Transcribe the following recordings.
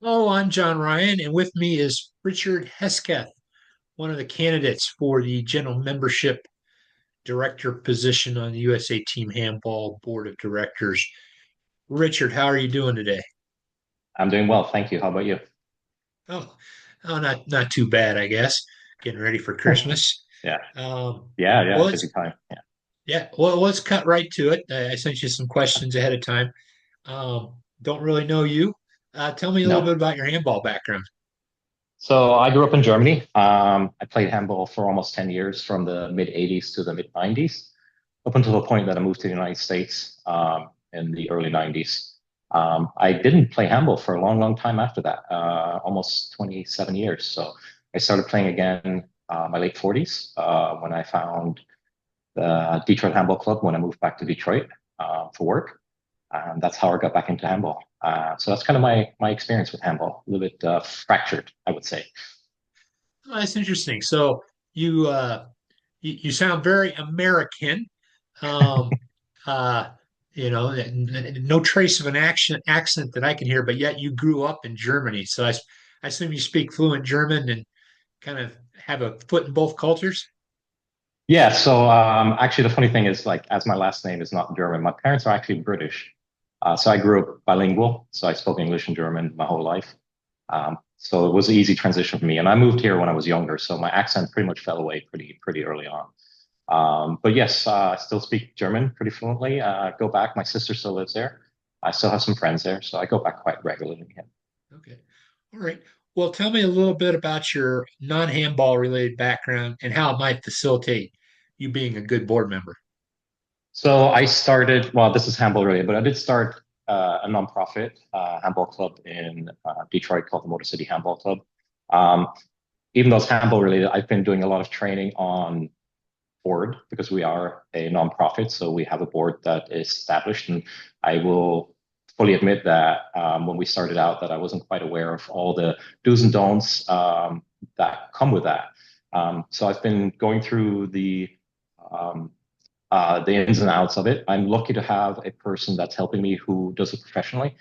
Hello, I'm John Ryan, and with me is Richard Hesketh, one of the candidates for the general membership director position on the USA Team Handball Board of Directors. Richard, how are you doing today? I'm doing well, thank you. How about you? Oh, not too bad, I guess. Getting ready for Christmas. Yeah, Um, yeah, well, busy time. Yeah. yeah. Well, let's cut right to it. I sent you some questions ahead of time. Don't really know you. Tell me a little No. bit about your handball background. So I grew up in Germany. I played handball for almost 10 years from the mid 80s to the mid 90s, up until the point that I moved to the United States in the early 90s. I didn't play handball for a long, long time after that, almost 27 years. So I started playing again my late 40s when I found the Detroit Handball Club when I moved back to Detroit for work. That's how I got back into handball. So that's kind of my experience with handball. A little bit fractured, I would say. Oh, that's interesting. So you you sound very American. Um, uh, no trace of an accent that I can hear, but yet you grew up in Germany. So I assume you speak fluent German and kind of have a foot in both cultures. Yeah. So actually, the funny thing is, like, as my last name is not German, my parents are actually British. So I grew up bilingual. So I spoke English and German my whole life. So it was an easy transition for me. And I moved here when I was younger, so my accent pretty much fell away pretty early on. But yes, I still speak German pretty fluently. Go back. My sister still lives there. I still have some friends there, so I go back quite regularly. Yeah. Okay. All right. Well, tell me a little bit about your non-handball related background and how it might facilitate you being a good board member. So I started, well, this is handball related, but I did start a nonprofit handball club in Detroit called the Motor City Handball Club. Um, Even though it's handball related, I've been doing a lot of training on board because we are a nonprofit. So we have a board that is established. And I will fully admit that when we started out, that I wasn't quite aware of all the do's and don'ts that come with that. So I've been going through um, the ins and outs of it. I'm lucky to have a person that's helping me who does it professionally.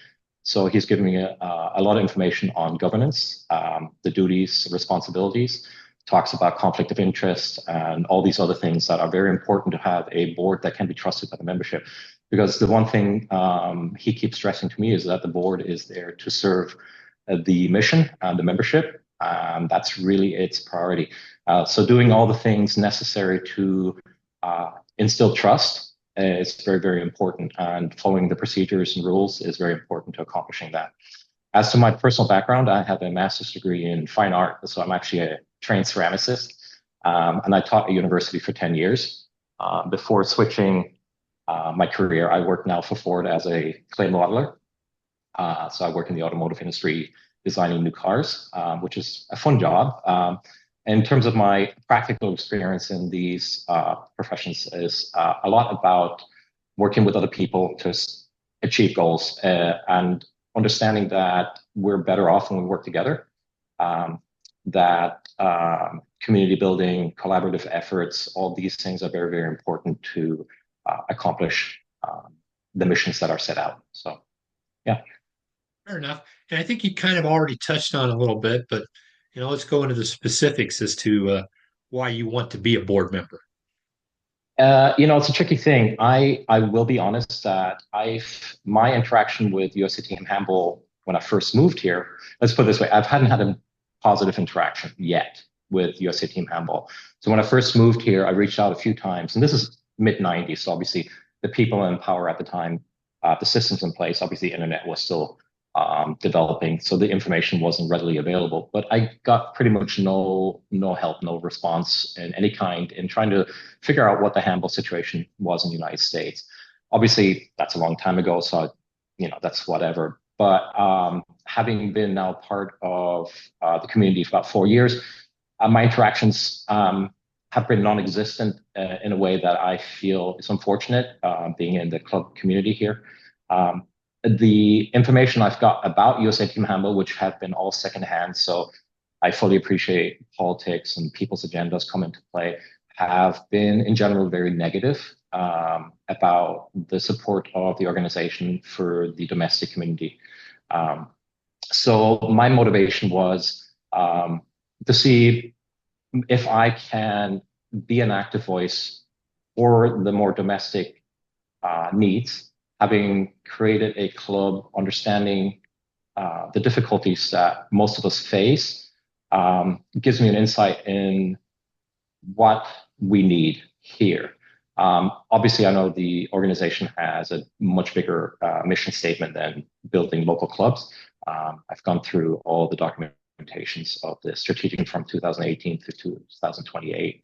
So he's giving me a lot of information on governance, the duties, responsibilities, talks about conflict of interest, and all these other things that are very important to have a board that can be trusted by the membership. Because the one thing he keeps stressing to me is that the board is there to serve the mission and the membership. That's really its priority. So doing all the things necessary to instill trust is very, very important. And following the procedures and rules is very important to accomplishing that. As to my personal background, I have a master's degree in fine art. So I'm actually a trained ceramicist. And I taught at university for 10 years. Before switching my career, I work now for Ford as a clay modeler. So I work in the automotive industry designing new cars, which is a fun job. In terms of my practical experience in these professions is a lot about working with other people to achieve goals and understanding that we're better off when we work together. Um, that community building, collaborative efforts, all these things are very, very important to accomplish the missions that are set out. So, yeah. Fair enough. And I think you kind of already touched on a little bit, but let's go into the specifics as to why you want to be a board member. It's a tricky thing. I will be honest that my interaction with USA Team Handball when I first moved here, let's put it this way, I hadn't had a positive interaction yet with USA Team Handball. So when I first moved here, I reached out a few times, and this is mid 90s. So obviously the people in power at the time, the systems in place, obviously the internet was still developing, so the information wasn't readily available. But I got pretty much no help, no response in any kind in trying to figure out what the handball situation was in the United States. Obviously, that's a long time ago, so that's whatever. But having been now part of the community for about 4 years, my interactions have been non-existent in a way that I feel is unfortunate, being in the club community here. Um, the information I've got about USA Team Handball, which have been all secondhand, so I fully appreciate politics and people's agendas come into play, have been in general very negative about the support of the organization for the domestic community. Um, So my motivation was to see if I can be an active voice for the more domestic needs, having created a club, understanding the difficulties that most of us face, gives me an insight in what we need here. Obviously, I know the organization has a much bigger mission statement than building local clubs. I've gone through all the documentations of the strategic from 2018 to 2028.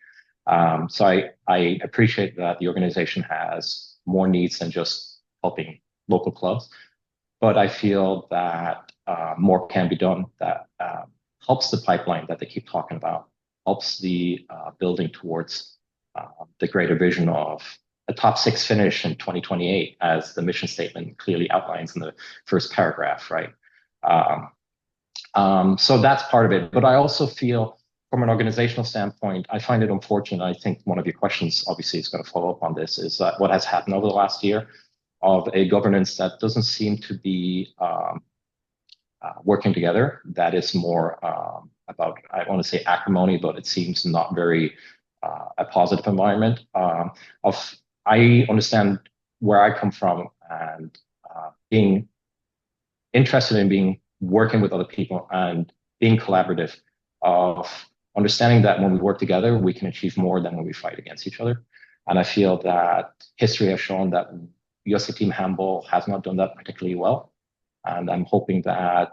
So I appreciate that the organization has more needs than just helping local clubs, but I feel that more can be done that helps the pipeline that they keep talking about, helps the building towards the greater vision of a top six finish in 2028, as the mission statement clearly outlines in the first paragraph, right? Um, so that's part of it. But I also feel from an organizational standpoint, I find it unfortunate. I think one of your questions obviously is going to follow up on this, is that what has happened over the last year of a governance that doesn't seem to be working together. That is more about, I want to say acrimony, but it seems not very a positive environment. Of I understand where I come from, and being interested in being working with other people and being collaborative, of understanding that when we work together, we can achieve more than when we fight against each other. And I feel that history has shown that USA Team Handball has not done that particularly well. And I'm hoping that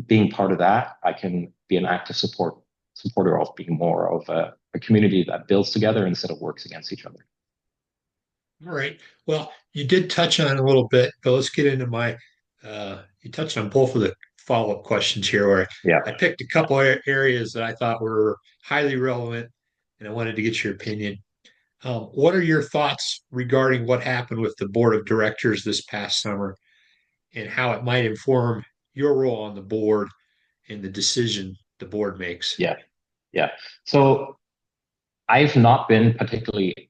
being part of that, I can be an active supporter of being more of a community that builds together instead of works against each other. All right. Well, you did touch on it a little bit, but let's get into you touched on both of the follow-up questions here, where Yeah, I picked a couple areas that I thought were highly relevant, and I wanted to get your opinion. What are your thoughts regarding what happened with the board of directors this past summer and how it might inform your role on the board and the decision the board makes? yeah, yeah. So I've not been particularly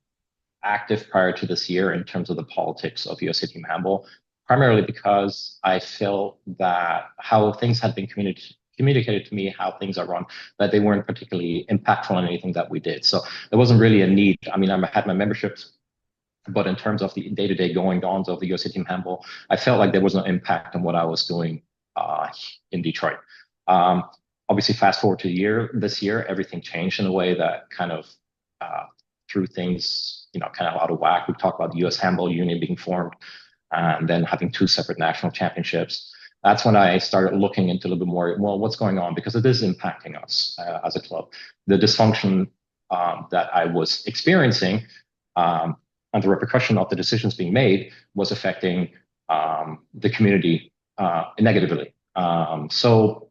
active prior to this year in terms of the politics of USA Team Handball, primarily because I felt that how things had been communicated to me, how things are run, that they weren't particularly impactful on anything that we did. So there wasn't really a need. I mean, I had my memberships, but in terms of the day-to-day going-ons of the USA Team Handball, I felt like there was no impact on what I was doing in Detroit. Um, Obviously, fast forward to this year, everything changed in a way that kind of uh, threw things, kind of out of whack. We talked about the U.S. Handball Union being formed, and then having two separate national championships. That's when I started looking into a little bit more, well, what's going on? Because it is impacting us as a club. The dysfunction that I was experiencing, um, and the repercussion of the decisions being made, was affecting the community negatively. So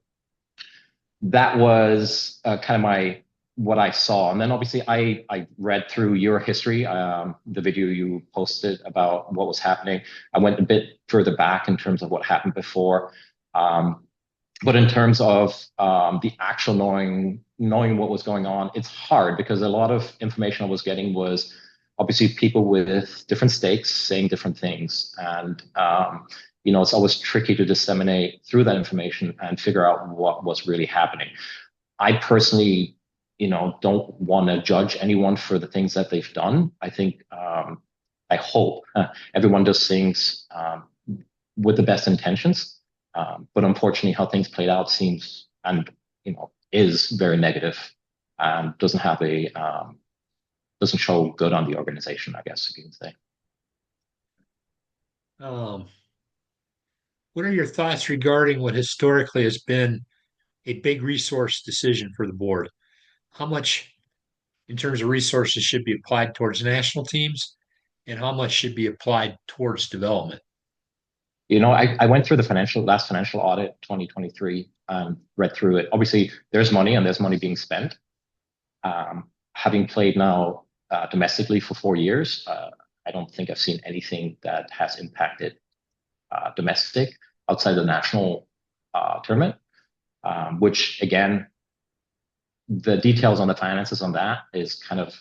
that was kind of what I saw. And then obviously I read through your history, the video you posted about what was happening. I went a bit further back in terms of what happened before. Um, but in terms of the actual knowing what was going on, it's hard because a lot of information I was getting was obviously people with different stakes saying different things. And it's always tricky to disseminate through that information and figure out what was really happening. I personally, don't want to judge anyone for the things that they've done. I think, I hope everyone does things with the best intentions. But unfortunately, how things played out seems and is very negative, and doesn't show good on the organization, I guess you can say. Um, what are your thoughts regarding what historically has been a big resource decision for the board? How much, in terms of resources, should be applied towards national teams, and how much should be applied towards development? I went through the last financial audit 2023 and read through it. Obviously, there's money and there's money being spent. Having played now domestically for 4 years, I don't think I've seen anything that has impacted domestic outside the national tournament, which again, the details on the finances on that is kind of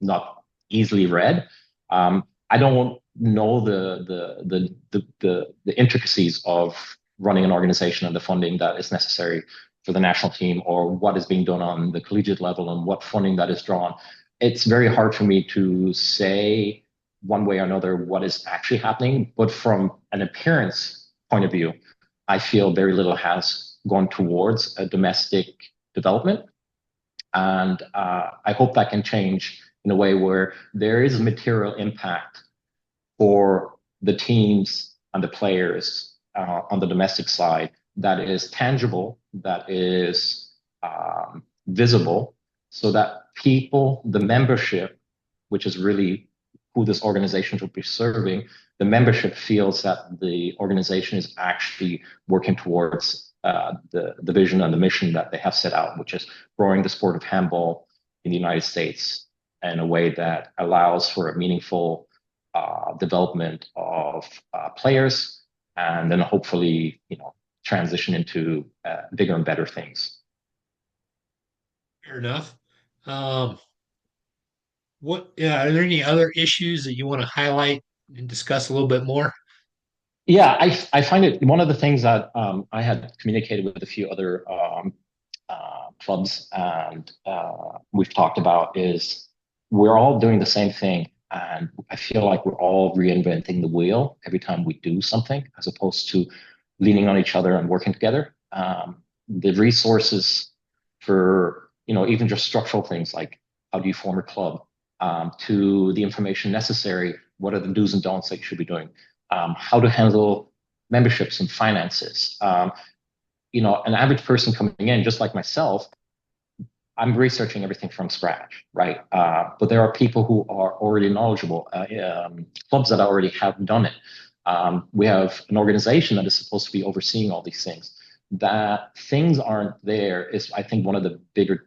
not easily read. I don't know the intricacies of running an organization and the funding that is necessary for the national team, or what is being done on the collegiate level and what funding that is drawn. It's very hard for me to say one way or another what is actually happening. But from an appearance point of view, I feel very little has gone towards a domestic development. And I hope that can change in a way where there is a material impact for the teams and the players on the domestic side that is tangible, that is visible, so that people, the membership, which is really who this organization should be serving, the membership feels that the organization is actually working towards the vision and the mission that they have set out, which is growing the sport of handball in the United States in a way that allows for a meaningful development of players, and then hopefully, transition into bigger and better things. Fair enough. Um, are there any other issues that you want to highlight and discuss a little bit more? Yeah, I find it one of the things that I had communicated with a few other clubs, and we've talked about is we're all doing the same thing. And I feel like we're all reinventing the wheel every time we do something, as opposed to leaning on each other and working together. The resources for, even just structural things like how do you form a club, to the information necessary, what are the do's and don'ts that you should be doing, how to handle memberships and finances. An average person coming in, just like myself, I'm researching everything from scratch, right? But there are people who are already knowledgeable, clubs that already have done it. We have an organization that is supposed to be overseeing all these things. That things aren't there is, I think, one of the bigger,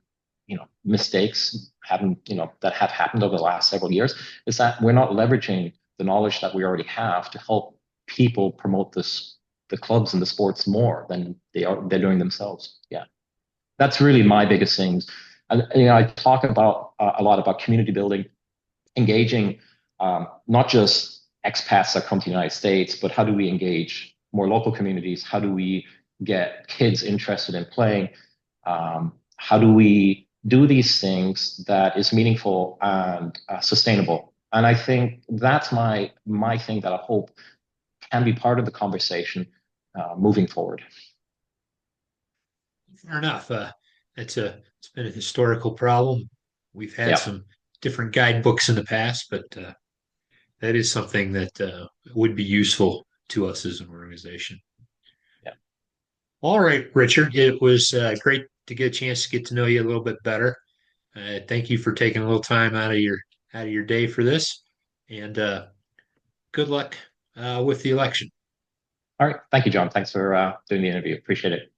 mistakes that have happened over the last several years, is that we're not leveraging the knowledge that we already have to help people promote the clubs and the sports more than they're doing themselves. Yeah, that's really my biggest things. And I talk about a lot about community building, engaging not just expats that come to the United States, but how do we engage more local communities? How do we get kids interested in playing? How do we do these things that is meaningful and sustainable? And I think that's my thing that I hope can be part of the conversation moving forward. Fair enough. It's been a historical problem. We've had Yeah, some different guidebooks in the past, but that is something that would be useful to us as an organization. yeah, All right, Richard, it was great to get a chance to get to know you a little bit better. Thank you for taking a little time out of your day for this, and good luck with the election. all right. Thank you, John. Thanks for doing the interview. Appreciate it.